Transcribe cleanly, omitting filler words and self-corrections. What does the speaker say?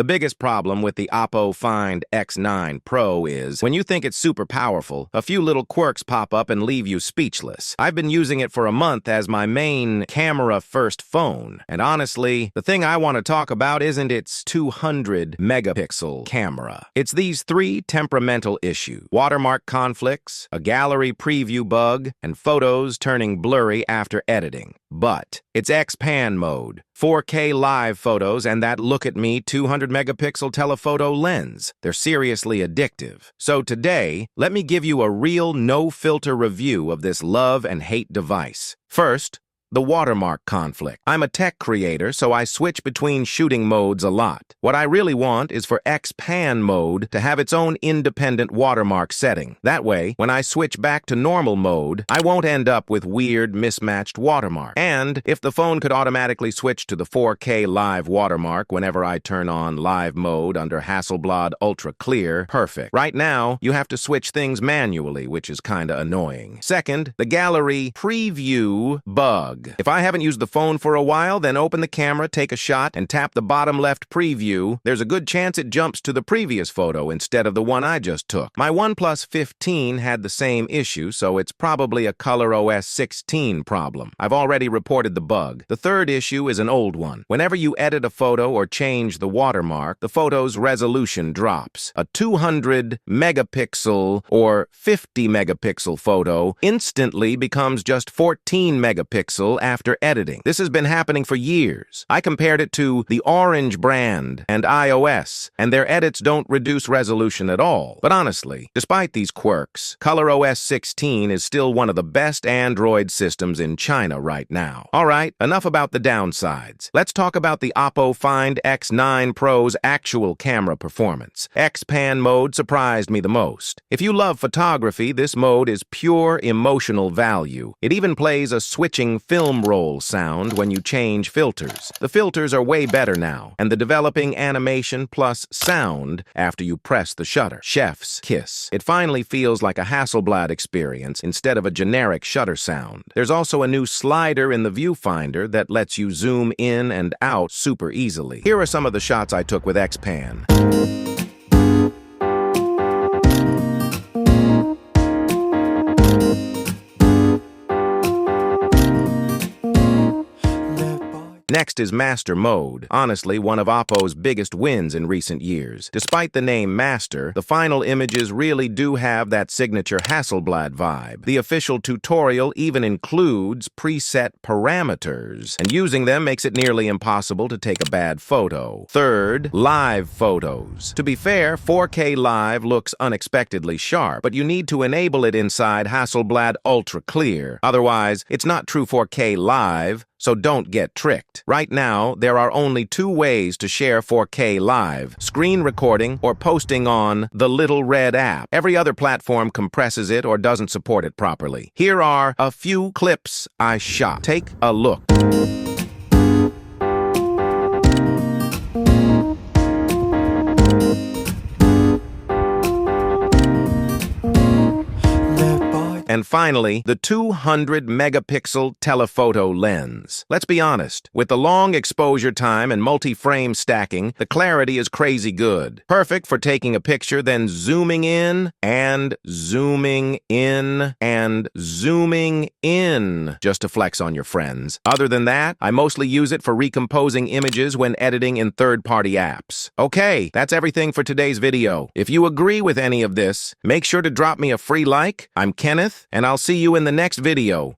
The biggest problem with the OPPO Find X9 Pro is, when you think it's super powerful, a few little quirks pop up and leave you speechless. I've been using it for a month as my main camera-first phone, and honestly, the thing I want to talk about isn't its 200-megapixel camera. It's these three temperamental issues: watermark conflicts, a gallery preview bug, and photos turning blurry after editing. But it's Xpan mode, 4K live photos, and that look-at-me 200-megapixel telephoto lens. They're seriously addictive. So today, let me give you a real no-filter review of this love and hate device. First, the watermark conflict. I'm a tech creator, so I switch between shooting modes a lot. What I really want is for Xpan mode to have its own independent watermark setting. That way, when I switch back to normal mode, I won't end up with weird, mismatched watermark. And if the phone could automatically switch to the 4K live watermark whenever I turn on live mode under Hasselblad Ultra Clear, perfect. Right now, you have to switch things manually, which is kinda annoying. Second, the gallery preview bug. If I haven't used the phone for a while, then open the camera, take a shot, and tap the bottom left preview. There's a good chance it jumps to the previous photo instead of the one I just took. My OnePlus 15 had the same issue, so it's probably a ColorOS 16 problem. I've already reported the bug. The third issue is an old one. Whenever you edit a photo or change the watermark, the photo's resolution drops. A 200-megapixel or 50-megapixel photo instantly becomes just 14 megapixel after editing. This has been happening for years. I compared it to the Orange brand and iOS, and their edits don't reduce resolution at all. But honestly, despite these quirks, ColorOS 16 is still one of the best Android systems in China right now. Alright, enough about the downsides. Let's talk about the OPPO Find X9 Pro's actual camera performance. Xpan mode surprised me the most. If you love photography, this mode is pure emotional value. It even plays a switching film roll sound when you change filters. The filters are way better now, and the developing animation plus sound after you press the shutter. Chef's kiss. It finally feels like a Hasselblad experience instead of a generic shutter sound. There's also a new slider in the viewfinder that lets you zoom in and out super easily. Here are some of the shots I took with Xpan. Next is Master Mode, honestly one of OPPO's biggest wins in recent years. Despite the name Master, the final images really do have that signature Hasselblad vibe. The official tutorial even includes preset parameters, and using them makes it nearly impossible to take a bad photo. Third, live photos. To be fair, 4K live looks unexpectedly sharp, but you need to enable it inside Hasselblad Ultra Clear. Otherwise, it's not true 4K live, so don't get tricked. Right now, there are only two ways to share 4K live: screen recording or posting on the Little Red app. Every other platform compresses it or doesn't support it properly. Here are a few clips I shot. Take a look. And finally, the 200-megapixel telephoto lens. Let's be honest, with the long exposure time and multi-frame stacking, the clarity is crazy good. Perfect for taking a picture, then zooming in and zooming in and zooming in just to flex on your friends. Other than that, I mostly use it for recomposing images when editing in third-party apps. Okay, that's everything for today's video. If you agree with any of this, make sure to drop me a free like. I'm Kenneth, and I'll see you in the next video.